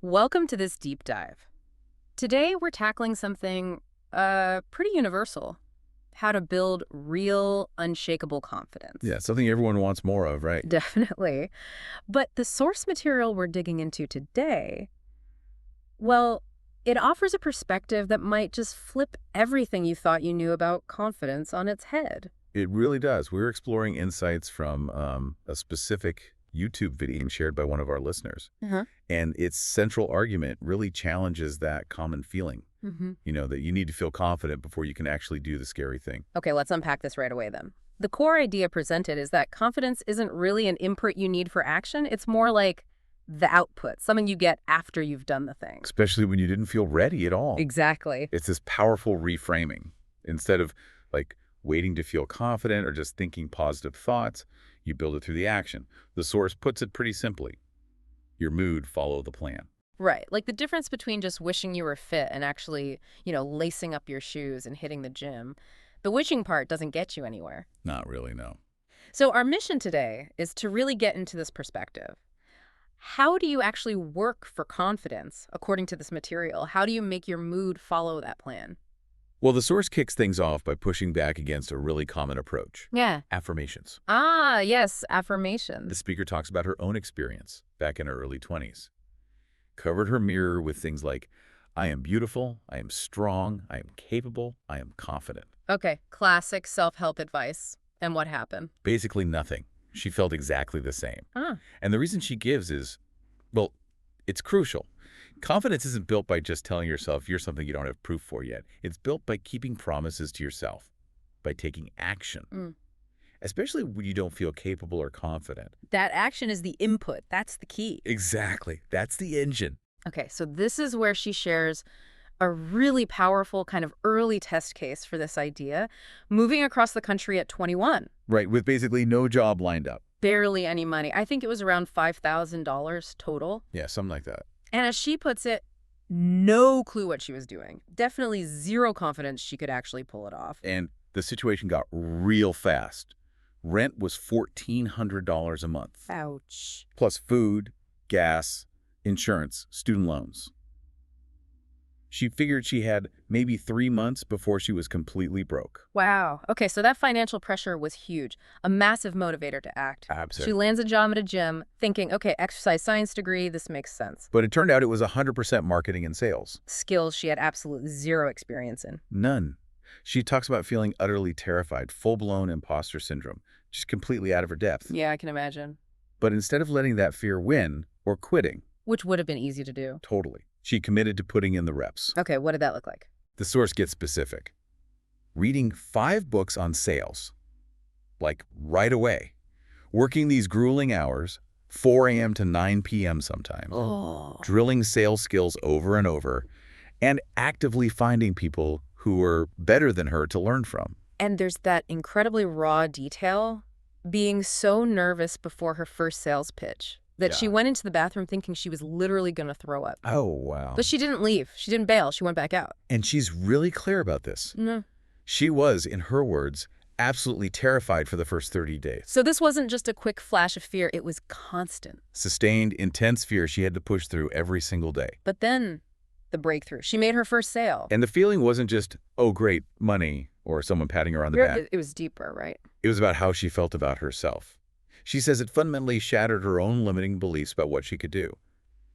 Welcome to this deep dive. Today we're tackling something pretty universal. How to build real, unshakable confidence. Yeah, something everyone wants more of, right? Definitely. But the source material we're digging into today, well, it offers a perspective that might just flip everything you thought you knew about confidence on its head. It really does. We're exploring insights from a specific YouTube video shared by one of our listeners. Uh-huh. And its central argument really challenges that common feeling, Mm-hmm. that you need to feel confident before you can actually do the scary thing. Okay, let's unpack this right away then. The core idea presented is that confidence isn't really an input you need for action. It's more like the output, something you get after you've done the thing. Especially when you didn't feel ready at all. Exactly. It's this powerful reframing. Instead of like waiting to feel confident or just thinking positive thoughts, you build it through the action. The source puts it pretty simply. Your mood follow the plan. Right. Like the difference between just wishing you were fit and actually, lacing up your shoes and hitting the gym. The wishing part doesn't get you anywhere. Not really, no. So our mission today is to really get into this perspective. How do you actually work for confidence according to this material? How do you make your mood follow that plan? Well, the source kicks things off by pushing back against a really common approach. Yeah. Affirmations. Ah, yes, The affirmations. speaker talks about her own experience back in her early 20s. Covered her mirror with things like, I am beautiful, I am strong, I am capable, I am confident. Okay, classic self-help advice. And what happened? Basically nothing. She felt exactly the same. Ah, And the reason she gives is, well, it's crucial. Confidence isn't built by just telling yourself you're something you don't have proof for yet. It's built by keeping promises to yourself, by taking action. Mm. Especially when you don't feel capable or confident. that action is the input. That's the key. Exactly. That's the engine. Okay, so this is where she shares a really powerful kind of early test case for this idea, moving across the country at 21. Right, with basically no job lined up. Barely any money. I think it was around $5,000 total. Yeah, something like that. And as she puts it, no clue what she was doing. Definitely zero confidence she could actually pull it off. And the situation got real fast. Rent was $1,400 a month, Ouch. plus food, gas, insurance, student loans. She figured she had maybe 3 months before she was completely broke. Wow. Okay, so that financial pressure was huge, a massive motivator to act. She Absolutely. lands a job at a gym thinking, okay, exercise science degree, this makes sense. But it turned out it was 100% marketing and sales. Skills she had absolutely zero experience in. None. She talks about feeling utterly terrified, full-blown imposter syndrome, just completely out of her depth. Yeah, I can imagine. But instead of letting that fear win or quitting, Which would have been easy to do. totally, she committed to putting in the reps. Okay, what did that look like? The source gets specific. Reading 5 books on sales, like right away. Working these grueling hours, 4 a.m. to 9 p.m. sometimes. Oh. Drilling sales skills over and over, and actively finding people who were better than her to learn from. And there's that incredibly raw detail, being so nervous before her first sales pitch, that she Yeah. went into the bathroom thinking she was literally going to throw up. Oh, wow. But she didn't leave. She didn't bail. She went back out. And she's really clear about this. No. She was, in her words, absolutely terrified for the first 30 days. So this wasn't just a quick flash of fear. It was constant. Sustained, intense fear she had to push through every single day. But then the breakthrough. She made her first sale. And the feeling wasn't just, oh, great, money, or someone patting her on the back. It was deeper, right? It was about how she felt about herself. She says it fundamentally shattered her own limiting beliefs about what she could do.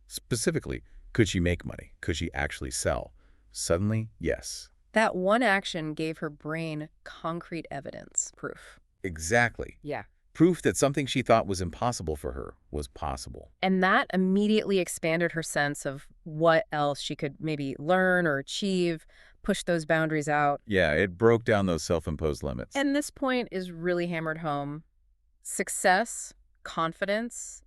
Specifically, could she make money? Could she actually sell? Suddenly, yes. That one action gave her brain concrete evidence, proof. Exactly. Yeah. Proof that something she thought was impossible for her was possible. And that immediately expanded her sense of what else she could maybe learn or achieve, push those boundaries out. Yeah, it broke down those self-imposed limits. And this point is really hammered home. Success, confidence,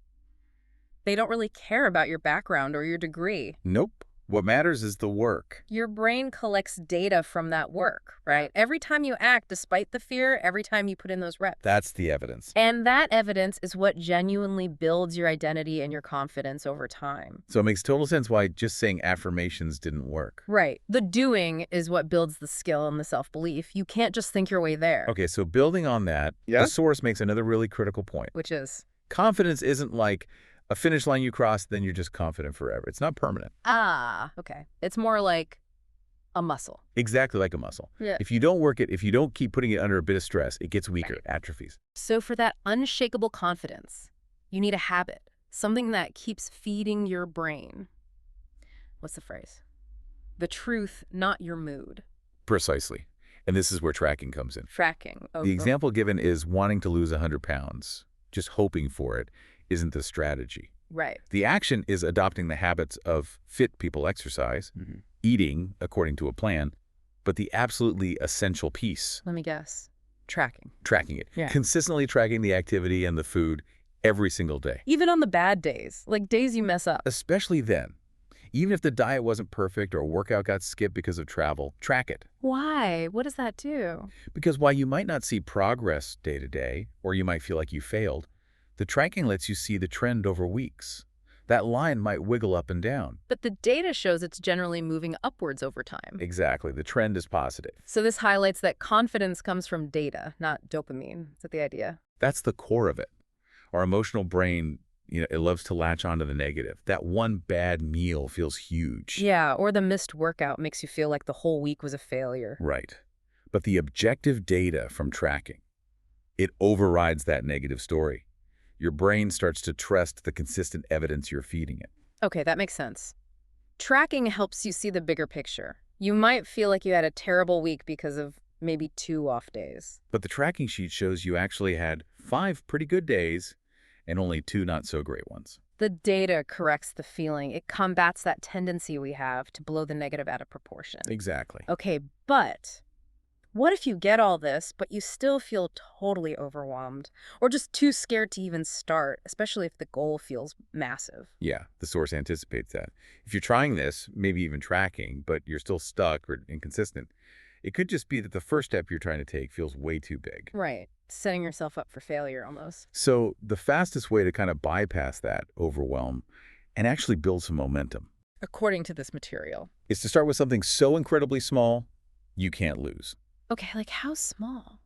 they don't really care about your background or your degree. Nope. What matters is the work. Your brain collects data from that work, right? Every time you act, despite the fear, every time you put in those reps. That's the evidence. And that evidence is what genuinely builds your identity and your confidence over time. So it makes total sense why just saying affirmations didn't work. Right. The doing is what builds the skill and the self-belief. You can't just think your way there. Okay, so building on that, Yeah? the source makes another really critical point. Which is, Confidence isn't like A finish line you cross, then you're just confident forever. It's not permanent. Ah, okay. It's more like a muscle. Exactly like a muscle. Yeah. If you don't work it, if you don't keep putting it under a bit of stress, it gets weaker, Right. atrophies. So for that unshakable confidence, you need a habit, something that keeps feeding your brain. What's the phrase? The truth, not your mood. Precisely. And this is where tracking comes in. Tracking. The example given is wanting to lose 100 pounds. Just hoping for it isn't the strategy. Right. The action is adopting the habits of fit people exercise, eating according to a plan, but the absolutely essential piece, Let me guess. Tracking. tracking it. Yeah. Consistently tracking the activity and the food every single day. Even on the bad days, like days you mess up. Especially then. Even if the diet wasn't perfect or a workout got skipped because of travel, track it. Why? What does that do? Because while you might not see progress day to day, or you might feel like you failed, the tracking lets you see the trend over weeks. That line might wiggle up and down. But the data shows it's generally moving upwards over time. Exactly. The trend is positive. So this highlights that confidence comes from data, not dopamine. Is that the idea? That's the core of it. Our emotional brain, it loves to latch onto the negative. That one bad meal feels huge. Yeah, or the missed workout makes you feel like the whole week was a failure. Right. But the objective data from tracking, it overrides that negative story. Your brain starts to trust the consistent evidence you're feeding it. Okay, that makes sense. Tracking helps you see the bigger picture. You might feel like you had a terrible week because of maybe 2 off days. But the tracking sheet shows you actually had 5 pretty good days and only 2 not so great ones. The data corrects the feeling. It combats that tendency we have to blow the negative out of proportion. Exactly. Okay, but what if you get all this, but you still feel totally overwhelmed or just too scared to even start, especially if the goal feels massive? Yeah, the source anticipates that. If you're trying this, maybe even tracking, but you're still stuck or inconsistent, it could just be that the first step you're trying to take feels way too big. Right. Setting yourself up for failure almost. So the fastest way to kind of bypass that overwhelm and actually build some momentum According to this material. is to start with something so incredibly small you can't lose. Okay, like how small?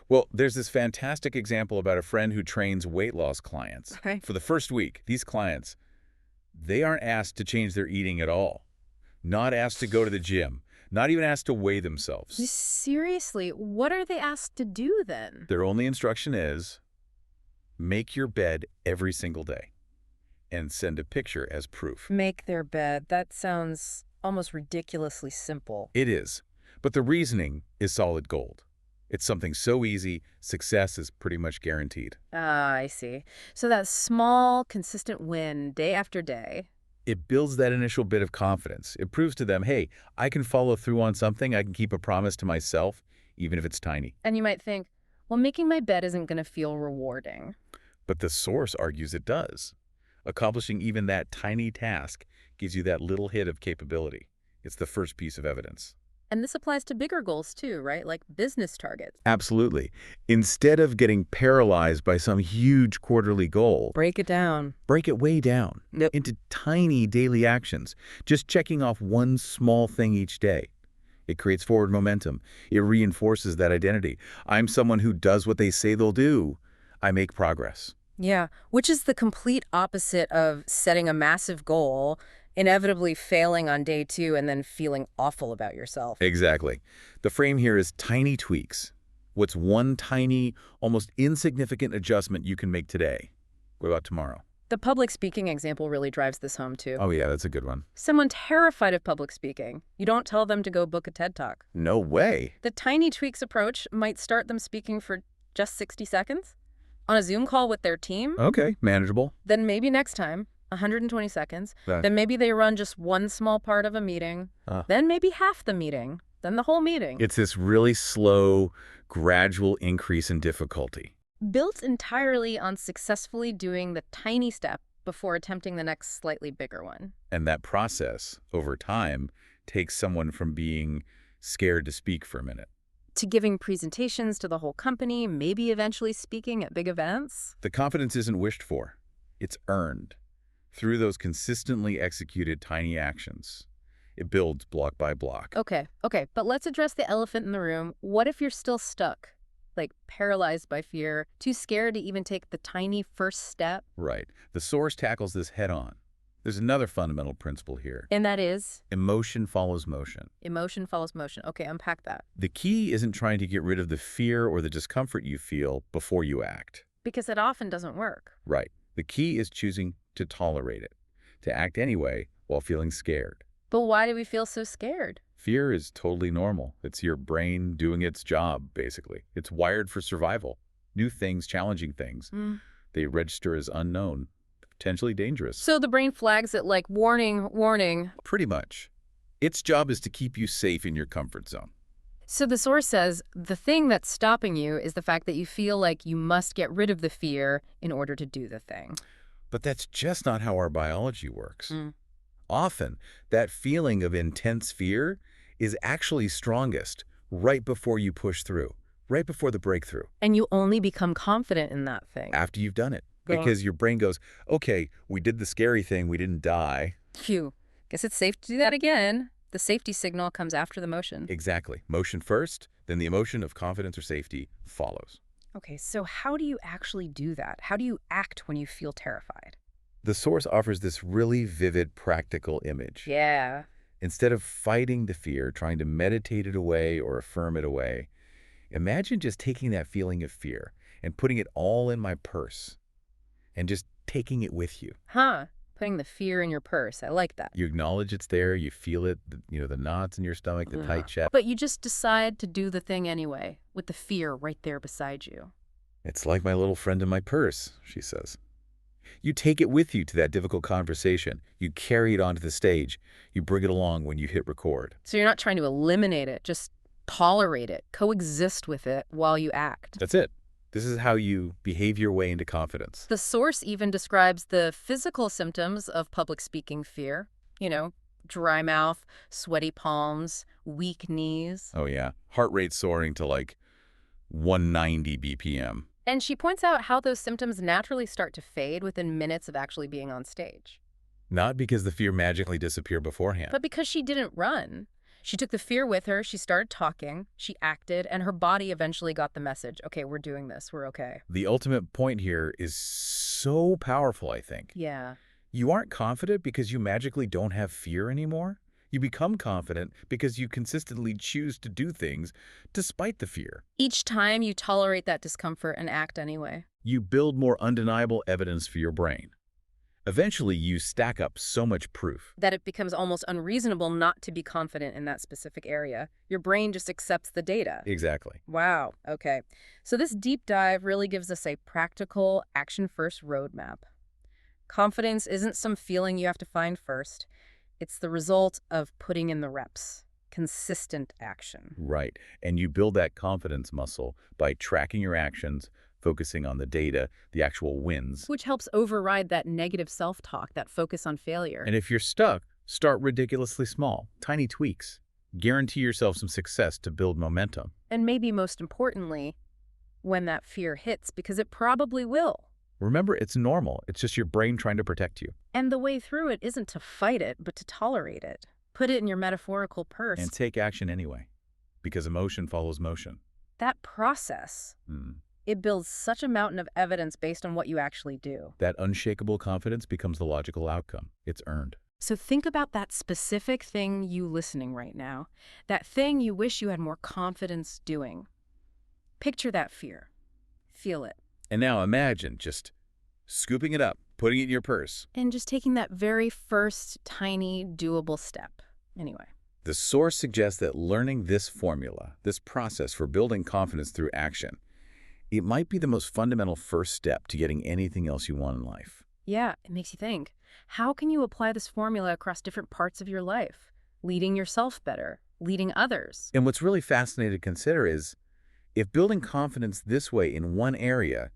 Well, there's this fantastic example about a friend who trains weight loss clients. Okay. For the first week, these clients, they aren't asked to change their eating at all. Not asked to go to the gym. Not even asked to weigh themselves. Seriously, what are they asked to do then? Their only instruction is, make your bed every single day and send a picture as proof. Make their bed. That sounds almost ridiculously simple. It is, but the reasoning is solid gold. It's something so easy, success is pretty much guaranteed. Ah, I see. So that small, consistent win day after day. It builds that initial bit of confidence. It proves to them, hey, I can follow through on something. I can keep a promise to myself, even if it's tiny. And you might think, well, making my bed isn't going to feel rewarding. But the source argues it does. Accomplishing even that tiny task gives you that little hit of capability. It's the first piece of evidence. And this applies to bigger goals too, right? Like business targets. Absolutely. Instead of getting paralyzed by some huge quarterly goal, Break it down. break it way down Yep. into tiny daily actions, just checking off one small thing each day. It creates forward momentum. It reinforces that identity. I'm someone who does what they say they'll do. I make progress. Yeah, which is the complete opposite of setting a massive goal, inevitably failing on day 2, and then feeling awful about yourself. Exactly. The frame here is tiny tweaks. What's one tiny, almost insignificant adjustment you can make today? What about tomorrow? The public speaking example really drives this home too. Oh yeah, that's a good one. Someone terrified of public speaking, you don't tell them to go book a TED Talk. No way. The tiny tweaks approach might start them speaking for just 60 seconds on a Zoom call with their team. Okay, manageable. Then maybe next time, 120 seconds. That- Then maybe they run just one small part of a meeting. Then maybe half the meeting. Then the whole meeting. It's this really slow, gradual increase in difficulty. Built entirely on successfully doing the tiny step before attempting the next slightly bigger one. And that process, over time, takes someone from being scared to speak for a minute. To giving presentations to the whole company, maybe eventually speaking at big events. The confidence isn't wished for. It's earned through those consistently executed tiny actions. It builds block by block. Okay, but let's address the elephant in the room. What if you're still stuck? like paralyzed by fear, too scared to even take the tiny first step. Right. The source tackles this head on. There's another fundamental principle here. And that is Emotion follows motion. emotion follows motion. Okay, unpack that. The key isn't trying to get rid of the fear or the discomfort you feel before you act. Because it often doesn't work. Right. The key is choosing to tolerate it, to act anyway while feeling scared. But why do we feel so scared? Fear is totally normal. It's your brain doing its job, basically. It's wired for survival. New things, challenging things. They register as unknown, potentially dangerous. So the brain flags it like, warning, warning. Pretty much. Its job is to keep you safe in your comfort zone. So the source says the thing that's stopping you is the fact that you feel like you must get rid of the fear in order to do the thing. But that's just not how our biology works. Often, that feeling of intense fear is actually strongest right before you push through, right before the breakthrough, And you only become confident in that thing. after you've done it. Yeah. Because your brain goes, okay, we did the scary thing, we didn't die. Phew. Guess it's safe to do that again. The safety signal comes after the motion. Exactly. Motion first, then the emotion of confidence or safety follows. Okay, so how do you actually do that? How do you act when you feel terrified? The source offers this really vivid, practical image. Yeah. Instead of fighting the fear, trying to meditate it away or affirm it away, imagine just taking that feeling of fear and putting it all in my purse and just taking it with you. Huh. Putting the fear in your purse. I like that. You acknowledge it's there, you feel it, the knots in your stomach, the tight chest. But you just decide to do the thing anyway, with the fear right there beside you. It's like my little friend in my purse, she says. You take it with you to that difficult conversation. You carry it onto the stage. You bring it along when you hit record. So you're not trying to eliminate it, just tolerate it, coexist with it while you act. That's it. This is how you behave your way into confidence. The source even describes the physical symptoms of public speaking fear. You know, dry mouth, sweaty palms, weak knees. Oh, yeah. Heart rate soaring to like 190 BPM. And she points out how those symptoms naturally start to fade within minutes of actually being on stage. Not because the fear magically disappeared beforehand. But because she didn't run. She took the fear with her, she started talking, she acted, and her body eventually got the message. Okay, we're doing this, we're okay. The ultimate point here is so powerful, I think. Yeah. You aren't confident because you magically don't have fear anymore. You become confident because you consistently choose to do things despite the fear. Each time you tolerate that discomfort and act anyway. You build more undeniable evidence for your brain. Eventually, you stack up so much proof. That it becomes almost unreasonable not to be confident in that specific area. Your brain just accepts the data. Exactly. Wow, okay. So this deep dive really gives us a practical, action-first roadmap. Confidence isn't some feeling you have to find first. It's the result of putting in the reps, consistent action. Right. And you build that confidence muscle by tracking your actions, focusing on the data, the actual wins. Which helps override that negative self-talk, that focus on failure. And if you're stuck, start ridiculously small, tiny tweaks. Guarantee yourself some success to build momentum. And maybe most importantly, when that fear hits, because it probably will. Remember, it's normal. It's just your brain trying to protect you. And the way through it isn't to fight it, but to tolerate it. Put it in your metaphorical purse. And take action anyway, because emotion follows motion. That process, it builds such a mountain of evidence based on what you actually do. That unshakable confidence becomes the logical outcome. It's earned. So think about that specific thing you listening right now. That thing you wish you had more confidence doing. Picture that fear. Feel it. And now imagine just scooping it up, putting it in your purse. And just taking that very first tiny doable step. Anyway. The source suggests that learning this formula, this process for building confidence through action, it might be the most fundamental first step to getting anything else you want in life. Yeah, it makes you think. How can you apply this formula across different parts of your life? Leading yourself better, leading others. And what's really fascinating to consider is, if building confidence this way in one area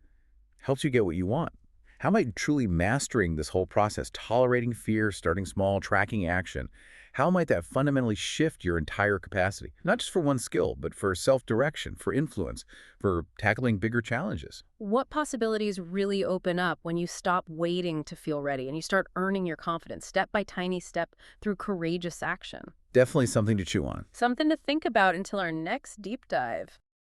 helps you get what you want, how might truly mastering this whole process, tolerating fear, starting small, tracking action, how might that fundamentally shift your entire capacity? Not just for one skill, but for self-direction, for influence, for tackling bigger challenges. What possibilities really open up when you stop waiting to feel ready and you start earning your confidence step by tiny step through courageous action? Definitely something to chew on. Something to think about until our next deep dive.